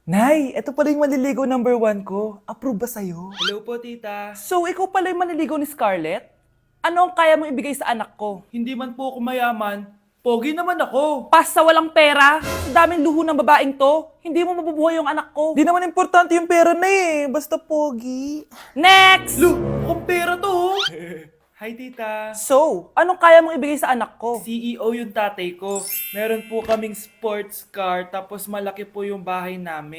Nay, ito pala yung manliligaw number 1 ko. Approve ba sa'yo? Hello po, tita. So, ikaw pala yung manliligaw ni Scarlett? Ano ang kaya mong ibigay sa anak ko? Hindi man po ako mayaman, pogi naman ako. Pas sa walang pera? Sa daming luho ng babaeng to, hindi mo mabubuhay yung anak ko. Di naman importante yung pera na eh. Basta pogi. Next! Lu, mukhang pera to. Oh. Hi, tita. So, anong kaya mong ibigay sa anak ko? CEO yung tatay ko. Meron po kaming sports car, tapos malaki po yung bahay namin.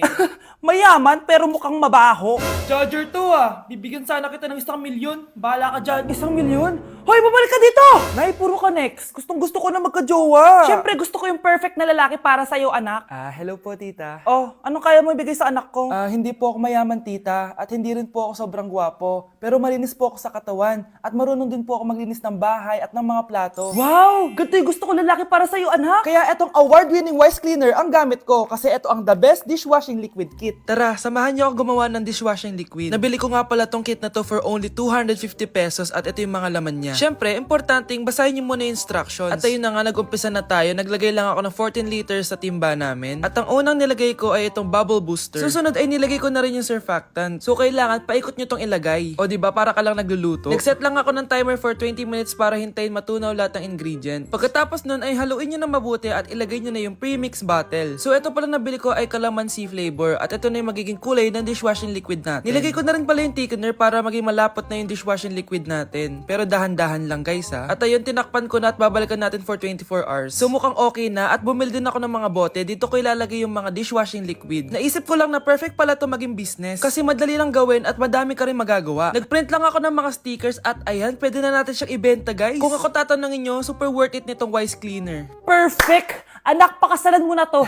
Mayaman pero mukhang mabaho. Charger to ah. Bibigyan sana kita ng 1,000,000. Bahala ka dyan. 1,000,000? Hoy, bumalik ka dito! Nay, puro ka next. Gustong gusto ko na magka-jowa. Siyempre, gusto ko yung perfect na lalaki para sa'yo, anak. Hello po, tita. Oh, anong kaya mo ibigay sa anak ko? Hindi po ako mayaman, tita. At hindi rin po ako sobrang gwapo. Pero malinis po ako sa katawan. At marunong din po ako maglinis ng bahay at ng mga plato. Wow! Ganito yung gusto ko lalaki para sa'yo, anak. Kaya etong award-winning Wise Cleaner ang gamit ko kasi ito ang the best dishwashing liquid kit. Tara, samahan niyo ako gumawa ng dishwashing liquid. Nabili ko nga pala tong kit na to for only 250 pesos at ito yung mga laman niya. Siyempre, importanteng basahin niyo muna yung instructions. At ayun na nga, nag-umpisa na tayo. Naglagay lang ako ng 14 liters sa timba namin. At ang unang nilagay ko ay itong bubble booster. Susunod ay nilagay ko na rin yung surfactant. So kailangan paikot niyo tong ilagay. O diba, para ka lang nagluluto. Nag-set lang ako ng timer for 20 minutes para hintayin matunaw lahat ng ingredient. Pagkatapos nun ay haluin nyo na mabuti at ilagay nyo na yung premix bottle. So ito pala nabili ko ay calamansi flavor at ito na yung magiging kulay ng dishwashing liquid natin. Nilagay ko na rin pala yung thickener para maging malapot na yung dishwashing liquid natin. Pero dahan-dahan lang guys ha. At ayun, tinakpan ko na at babalikan natin for 24 hours. So mukhang okay na at bumili din ako ng mga bote. Dito ko ilalagay yung mga dishwashing liquid. Naisip ko lang na perfect pala to maging business kasi madali lang gawin at madami ka rin magagawa. Nagprint lang ako ng mga stickers at ayan, pwede na natin siyang ibenta guys. Kung ako tatanungin nyo, super worth it nitong Wise Cleaner. Perfect! Anak, pakasalan mo na to.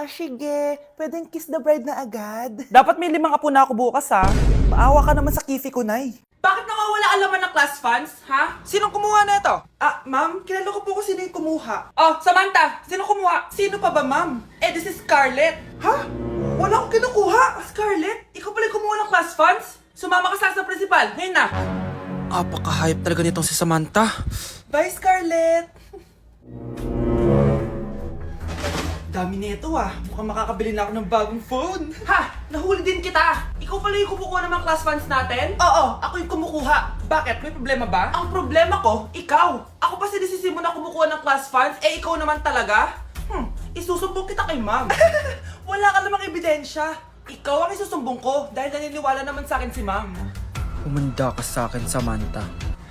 Sige. Pwedeng kiss the bride na agad. Dapat may 5 apo na ako bukas ha. Maawa ka naman sa kifi ko, Nay. Bakit nawawala alaman ng class funds, ha? Sinong kumuha na ito? Ma'am, kilala ko po kung sino yung kumuha. Oh, Samantha, sino kumuha? Sino pa ba, ma'am? This is Scarlett. Ha? Wala akong kinukuha. Scarlett, ikaw pala yung kumuha ng class funds? Sumama ka sa principal, ngayon na. Apaka-hype talaga nitong si Samantha. Bye, Scarlett. Dami na ito Mukhang makakabili na ako ng bagong phone. Ha? Nahuli din kita. Ikaw pala yung kumukuha ng mga class funds natin? Oo, ako yung kumukuha. Bakit? May problema ba? Ang problema ko, ikaw. Ako pa sinisisi mo na kumukuha ng class funds, ikaw naman talaga? Isusumbong kita kay ma'am. Wala ka namang ebidensya. Ikaw ang isusumbong ko dahil naniniwala naman sa akin si ma'am. Umanda ka sa akin, Samantha.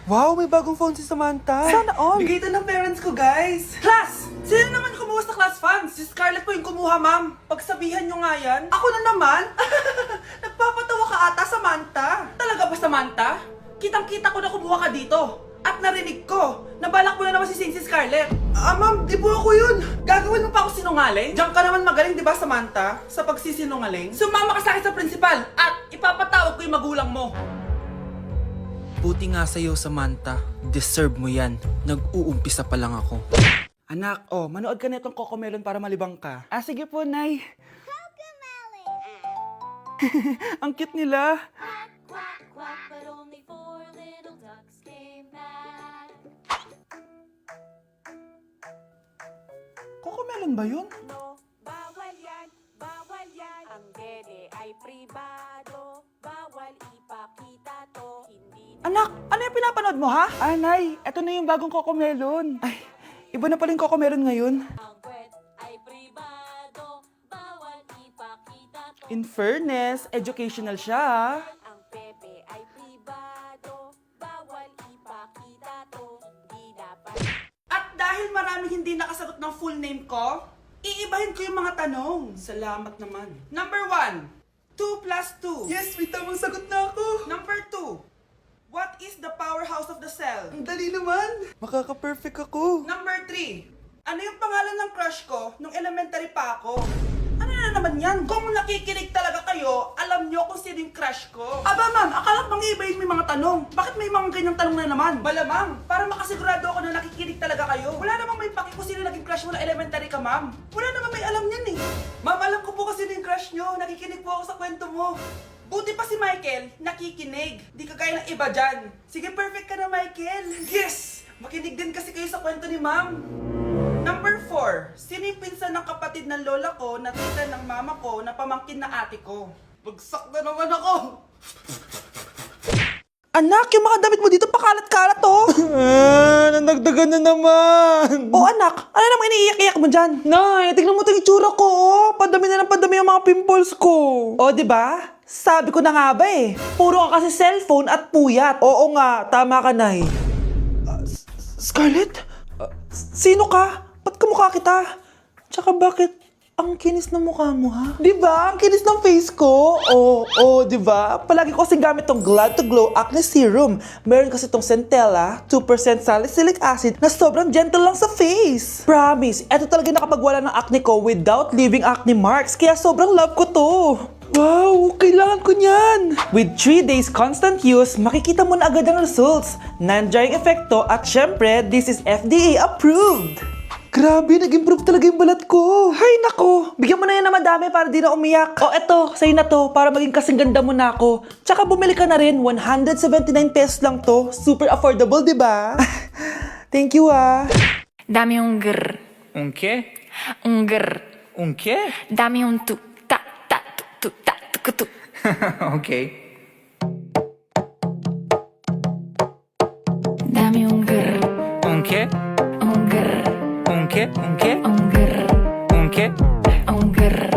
Wow, may bagong phone si Samantha. Sana all. Bigay ito ng parents ko, guys. Class! Sino naman kumuha sa class funds? Si Scarlett po yung kumuha, ma'am. Pagsabihan nyo nga yan. Ako na naman? Nagpapatawa ka ata, Samantha. Talaga ba, Samantha? Kitang-kita ko na kumuha ka dito. At narinig ko, nabalak mo na naman si Scarlett. Ma'am, di po ako yun. Gagawin mo pa ako sinungaling? Diyan ka naman magaling, di ba, Samantha? Sa pagsisinungaling. Sumama ka sa akin sa principal at ipapatawag ko yung magulang mo. Buti nga sa'yo, Samantha. Deserve mo yan. Nag-uumpisa pa lang ako. Anak, manood ka na itong Cocomelon para malibang ka. Sige po, Nay. Ang cute nila. Quack, quack, but only 4 little ducks came back. Cocomelon ba yun? No, bawal yan, bawal yan. Ang dede ay pribado, bawal ipakita to. Hindi Anak, ano yung pinapanood mo, ha? Nay, eto na yung bagong Cocomelon. Ay, iba na pala yung Cocomelon ngayon. ang kwet ay pribado, bawal ipakita to. In fairness, educational siya, ha? Ang pepe ay pribado, bawal ipakita to. Hindi dapat. At dahil maraming hindi nakasagot ng full name ko, iibahin ko yung mga tanong. Salamat naman. Number 1, 2 plus 2. Yes, may tamang sagot na ako. Number 2, what is the powerhouse of the cell? Ang dali naman. Makaka-perfect ako. Number 3, ano yung pangalan ng crush ko nung elementary pa ako? Ano na naman yan? Kung nakikinig talaga kayo, alam nyo kung sino yung crush ko. Aba ma'am, akala ko ibahin may mga tanong. Bakit may mga ganyang tanong na naman? Malamang, para makasigurado ako na nakikinig talaga kayo. Wala namang may paki kung sino naging crush mo na elementary ka ma'am. Wala namang may alam yan eh. Ma'am, alam ko po kasi sino yung crush nyo. Nakikinig po ako sa kwento mo. Buti pa si Michael, nakikinig. Di kagaya ng iba dyan. Sige, perfect ka na Michael. Yes! Makinig din kasi kayo sa kwento ni ma'am. Number 4. Sino yung pinsan ng kapatid ng lola ko na tita ng mama ko na pamangkin na ate ko? Bagsak na naman ako! Anak, yung mga damit mo dito pakalat-kalat oh. Nandagdagan na naman. Oh anak, ano namang iniiyak-iyak mo dyan? Nay, tignan mo itong itsura ko oh. Padami na ng padami yung mga pimples ko. Oh, di ba? Sabi ko na nga ba eh. Puro ka kasi cellphone at puyat. Oo nga, tama ka, Nay. Scarlett? Sino ka? Ba't kamukha kita? Tsaka bakit ang kinis ng mukha mo, ha? Di ba? Ang kinis ng face ko. Oo, di ba? Palagi ko kasing gamit tong Glad to Glow Acne Serum. Meron kasi tong Centella, 2% salicylic acid na sobrang gentle lang sa face. Promise, eto talaga nakapagwala ng acne ko without leaving acne marks. Kaya sobrang love ko to. Wow, kailangan ko niyan! With 3 days constant use, makikita mo na agad ang results. Non-drying epekto at syempre, this is FDA approved! Grabe, nag-improve talaga yung balat ko. Hay nako, bigyan mo na yan na madami para di na umiyak. O eto, sa'yo na to para maging kasing ganda mo na ako. Tsaka bumili ka na rin, 179 pesos lang to. Super affordable, di ba? Thank you ah. Dame un grr, Un qué? un grr. Un qué? Dame un tu, ta, tu, ta, tu. Ok. Dame un grr, Un qué? un grr, Un qué? Un qué? un grr, Un qué? un grr.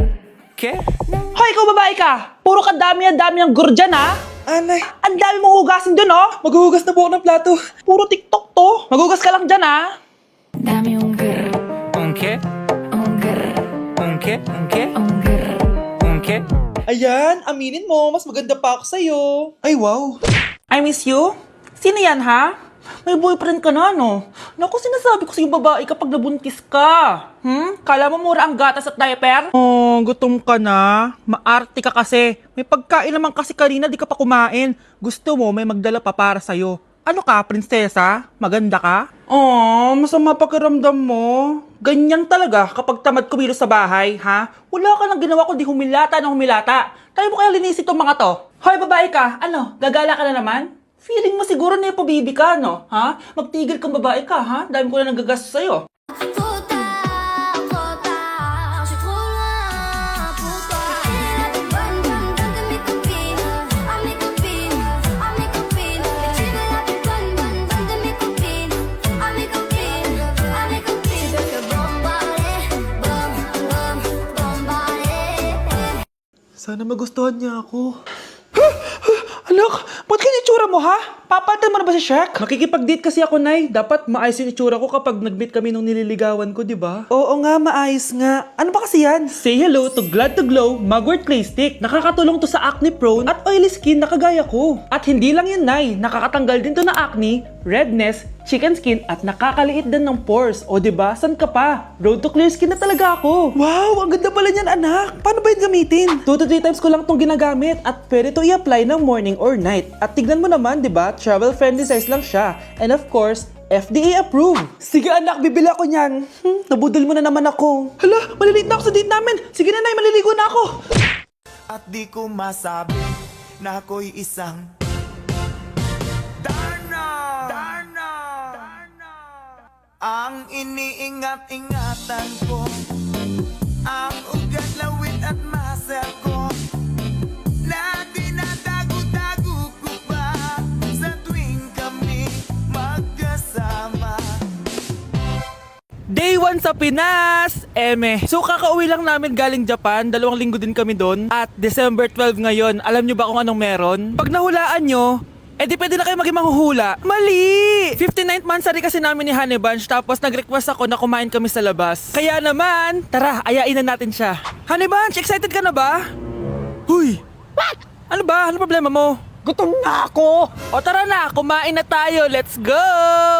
¿Qué? Hoy, ikaw babae ka! Puro ka dami ang gur dyan ha! Anay, Ang dami mong hugasin dun oh! maghuhugas na po ako ng plato. Puro TikTok to! Maghugas ka lang dyan ha! Dame un grr, Un qué? un grr, Un qué? Un qué? un grr. Un qué? Ayan, aminin mo, mas maganda pa ako sa'yo. Ay, wow. I miss you? Sino yan ha? May boyfriend ka na no? Naku, sinasabi ko sa yung babae kapag nabuntis ka. Kala mo mura ang gatas at diaper? Oh, gutom ka na? Maarte ka kasi. May pagkain naman kasi kanina di ka pa kumain. Gusto mo may magdala pa para sa'yo. Ano ka, prinsesa? Maganda ka? Oh, masama pakiramdam mo. Ganyan talaga kapag tamad kumilos sa bahay, ha? Wala ka nang ginawa kundi humilata ng humilata. Tayo mo kaya linisin tong mga to. Hoy, babae ka, ano? Gagala ka na naman? Feeling mo siguro na ipabibi ka, no? Ha? Magtigil kang babae ka, ha? Dami ko na nagagastos sa'yo. Trop tard, je suis trop loin pour toi. Tu es la plus bonne de mes copines, à mes copines, à mes copines. Et tu es la plus bonne de mes copines, à mes copines, à mes copines. Tu veux que bombarder, bombarder. Sana magustuhan niya ako. Anak, ba't kaya itsura mo, ha? Papalitan mo na ba si Shrek? Makikipag-date kasi ako, Nay. Dapat maayos yung itsura ko kapag nag-meet kami nung nililigawan ko, di ba? Oo nga, maayos nga. Ano ba kasi yan? Say hello to Glad to Glow Mugwort Clay Stick. Nakakatulong to sa acne prone at oily skin na kagaya ko. At hindi lang yun, Nay. Nakakatanggal din to na acne, redness, chicken skin at nakakaliit din ng pores. O di ba? San ka pa? Road to clear skin na talaga ako. Wow, ang ganda pala niyan, anak. Paano ba yun gamitin? 2 to 3 times ko lang tong ginagamit at pwede to i-apply ng morning or night. At tignan mo naman, di ba? Travel friendly size lang siya. And of course, FDA approved. Sige anak, bibili ako niyan. Nabudol mo na naman ako. Hala, malilate na ako sa date namin. Sige na, Nay, maliligo na ako. At di ko masabi na ako'y isang Darna! Ang iniingat-ingatan ko, ang ugat, lawit at muscle ko, na dinadago-dago ko pa sa tuwing kami magkasama. Day 1 sa Pinas! Eme. So kakauwi lang namin galing Japan, 2 linggo din kami doon. At December 12 ngayon, alam nyo ba kung anong meron? Pag nahulaan nyo, di pwede na kayo maging manghuhula. Mali! 59th monthsary kasi namin ni Honey Bunch, tapos nag-request ako na kumain kami sa labas. Kaya naman, tara, ayain na natin siya. Honey Bunch, excited ka na ba? Huy! What? Ano ba? Ano problema mo? Gutom na ako! O tara na, kumain na tayo. Let's go!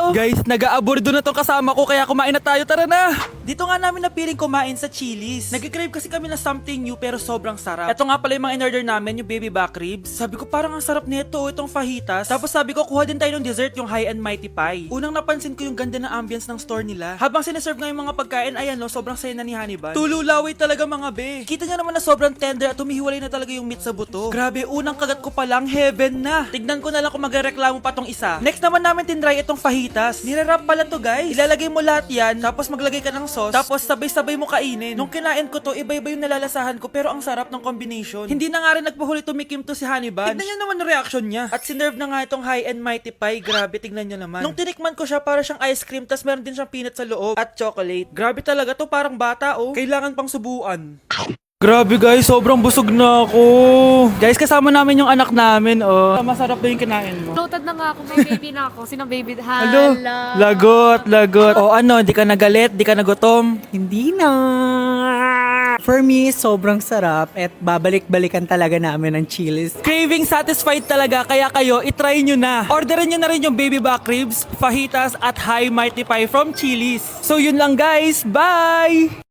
Guys, nag-aabordo na tong kasama ko kaya kumain na tayo. Tara na! Dito nga namin napiling kumain sa Chili's. Nag-crave kasi kami na something new pero sobrang sarap. Ito nga pala yung mga in-order namin, yung baby back ribs. Sabi ko parang ang sarap nito, itong fajitas. Tapos sabi ko kuha din tayo ng dessert, yung high and mighty pie. Unang napansin ko yung ganda ng ambience ng store nila. Habang sineserve nga yung mga pagkain, ayan no, sobrang saya na ni Honey Bun. Tululaway talaga mga be. Kita niya naman na sobrang tender at humihiwalay na talaga yung meat sa buto. Grabe, unang kagat ko pa lang, heavy 11 na. Tignan ko na lang kung magrereklamo pa tong isa. Next naman namin tinry itong fajitas. Nirarap pala to guys. Ilalagay mo lahat yan, tapos maglagay ka ng sauce, tapos sabay-sabay mo kainin. Nung kinain ko to, iba-iba yung nalalasahan ko pero ang sarap ng combination. Hindi na nga rin nagpahuli tumikim to si Honey Bunch. Tignan nyo naman ang reaction niya. At sinerve na nga itong high and mighty pie. Grabe, tignan nyo naman. Nung tinikman ko siya, para siyang ice cream, tas meron din siyang peanut sa loob at chocolate. Grabe talaga to, parang bata oh. Kailangan pang subuan. Grabe guys, sobrang busog na ako. Guys, kasama namin yung anak namin, oh. Masarap ba yung kinain mo? Loaded na nga ako, may baby na ako. Sino baby? Hello? Hala. Lagot. O ano, di ka nagalit, di ka nagutom? Hindi na. For me, sobrang sarap at babalik-balikan talaga namin ang Chili's. Craving satisfied talaga, kaya kayo, itry nyo na. Orderin nyo na rin yung baby back ribs, fajitas at high mighty pie from Chili's. So yun lang guys, bye!